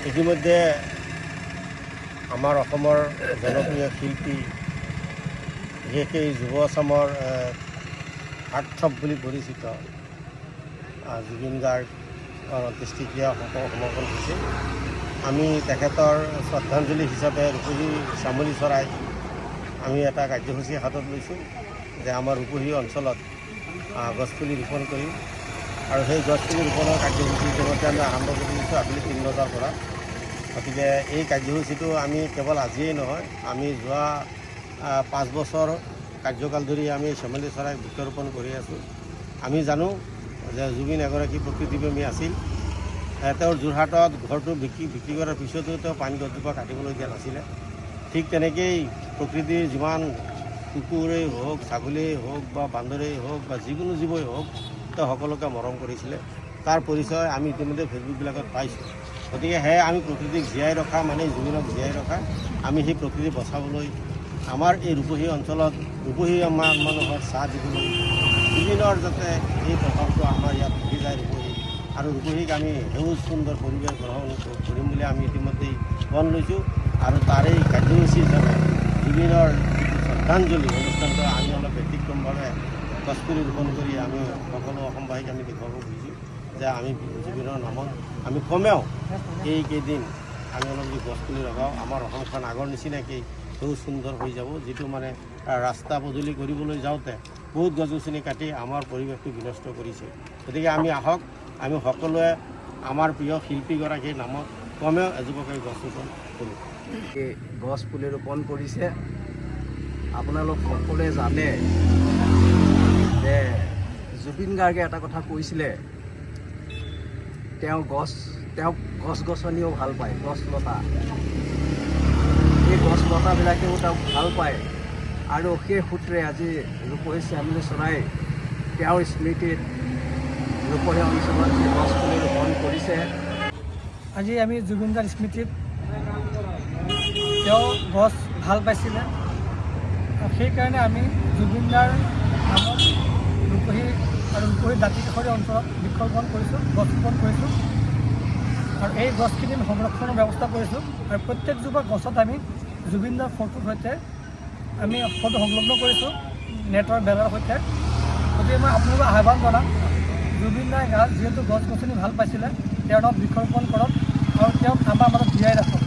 ইতিমধ্যে আমাৰ অসমৰ জনপ্ৰিয় শিল্পী বিশেষকৈ যুৱ চামৰ হাৰ্থথ্ৰব বুলি পৰিচিত জুবিন গাৰ্গৰ অন্ত্যেষ্টিক্ৰিয়া সমাপন হৈছে। আমি তেখেতৰ শ্ৰদ্ধাঞ্জলি হিচাপে ৰূপহী চামলী চৰাই আমি এটা কাৰ্যসূচী হাতত লৈছোঁ যে আমাৰ ৰূপহী অঞ্চলত গছপুলি ৰোপণ কৰিম আৰু সেই গছপুলি ৰোপণৰ কাৰ্যসূচী ইতিমধ্যে আমি আৰম্ভ কৰি দিছোঁ আবেলি 3 বজাৰ পৰা। গতিকে এই কাৰ্যসূচীটো আমি কেৱল আজিয়েই নহয়, আমি যোৱা 5 বছৰ কাৰ্যকাল ধৰি আমি চামলী চৰাই বৃক্ষৰোপণ কৰি আছোঁ। আমি জানো যে জুবিন এগৰাকী প্ৰকৃতিপ্ৰেমী আছিল। তেওঁৰ যোৰহাটত ঘৰটো বিক্ৰী কৰাৰ পিছতো তেওঁ পাইন গছজোপা কাটিবলৈ দিয়া নাছিলে। ঠিক তেনেকেই প্ৰকৃতিৰ যিমান কুকুৰেই হওক, ছাগলীয়েই হওক বা বান্দৰেই হওক বা যিকোনো জীৱই হওক, তেওঁ সকলোকে মৰম কৰিছিলে। তাৰ পৰিচয় আমি ইতিমধ্যে ফেচবুকবিলাকত পাইছোঁ। গতিকে সেয়ে আমি প্ৰকৃতিক জীয়াই ৰখা মানে জুবিনক জীয়াই ৰখা, আমি সেই প্ৰকৃতি বচাবলৈ আমাৰ এই ৰূপহী অঞ্চলত ৰূপহী মানুহৰ চাহ দিবলৈ জুবিনৰ যাতে এই প্ৰভাৱটো আমাৰ ইয়াত থাকি যায় ৰূপহী আৰু ৰূপহীক আমি সেউজ সুন্দৰ পৰিৱেশ গ্ৰহণ কৰিম বুলি আমি ইতিমধ্যেই মন লৈছোঁ। আৰু তাৰেই কাৰ্যসূচী হিচাপে জুবিনৰ শ্ৰদ্ধাঞ্জলি অনুষ্ঠানটো আমি অলপ ব্যতিক্ৰমভাৱে গছপুলি ৰোপণ কৰি আমি সকলো অসমবাসীক আমি দেখুৱাব খুজিছোঁ যে আমি জুবিনৰ নামত আমি কমেও এইকেইদিন আমি অলপ যদি গছপুলি লগাওঁ, আমাৰ অসমখন আগৰ নিচিনাকেই সেউজ সুন্দৰ হৈ যাব। যিটো মানে ৰাস্তা পদূলি কৰিবলৈ যাওঁতে বহুত গছ গছনি কাটি আমাৰ পৰিৱেশটো বিনষ্ট কৰিছে। গতিকে আমি আহক, আমি সকলোৱে আমাৰ প্ৰিয় শিল্পীগৰাকীৰ নামত কমেও এজোপাকৈ গছ ৰোপণ কৰোঁ। এই গছ পুলি ৰোপণ কৰিছে। আপোনালোক সকলোৱে জানে যে জুবিন গাৰ্গে এটা কথা কৈছিলে, তেওঁ গছ গছনিও ভাল পায়, গছ লতা, এই গছ লতাবিলাকেও তেওঁক ভাল পায়। আৰু সেই সূত্ৰে আজি ৰূপহী চামলী চৰাই তেওঁৰ স্মৃতিত ৰূপহী অঞ্চলত যি গছ পুলি ৰোপণ কৰিছে। আজি আমি জুবিন গাৰ্গৰ স্মৃতিত তেওঁ গছ ভাল পাইছিলে আৰু সেইকাৰণে আমি জুবিন গাৰ্গৰ নামত ৰূপহী আৰু ৰূপহী দাঁতিকাষৰীয়া অঞ্চলত বৃক্ষৰোপণ কৰিছোঁ, গছ ৰোপণ কৰিছোঁ আৰু এই গছখিনি সংৰক্ষণৰ ব্যৱস্থা কৰিছোঁ। আৰু প্ৰত্যেকজোপা গছত আমি জুবিন দাৰ ফটোৰ সৈতে আমি ফটো সংলগ্ন কৰিছোঁ নেটৰ বেৰৰ সৈতে। গতিকে মই আপোনালোকক আহ্বান জনাম, জুবিন দাই যিহেতু গছ গছনি ভাল পাইছিলে, তেওঁৰ নামত বৃক্ষৰোপণ কৰক আৰু তেওঁক আমাৰ মাজত জীয়াই ৰাখক।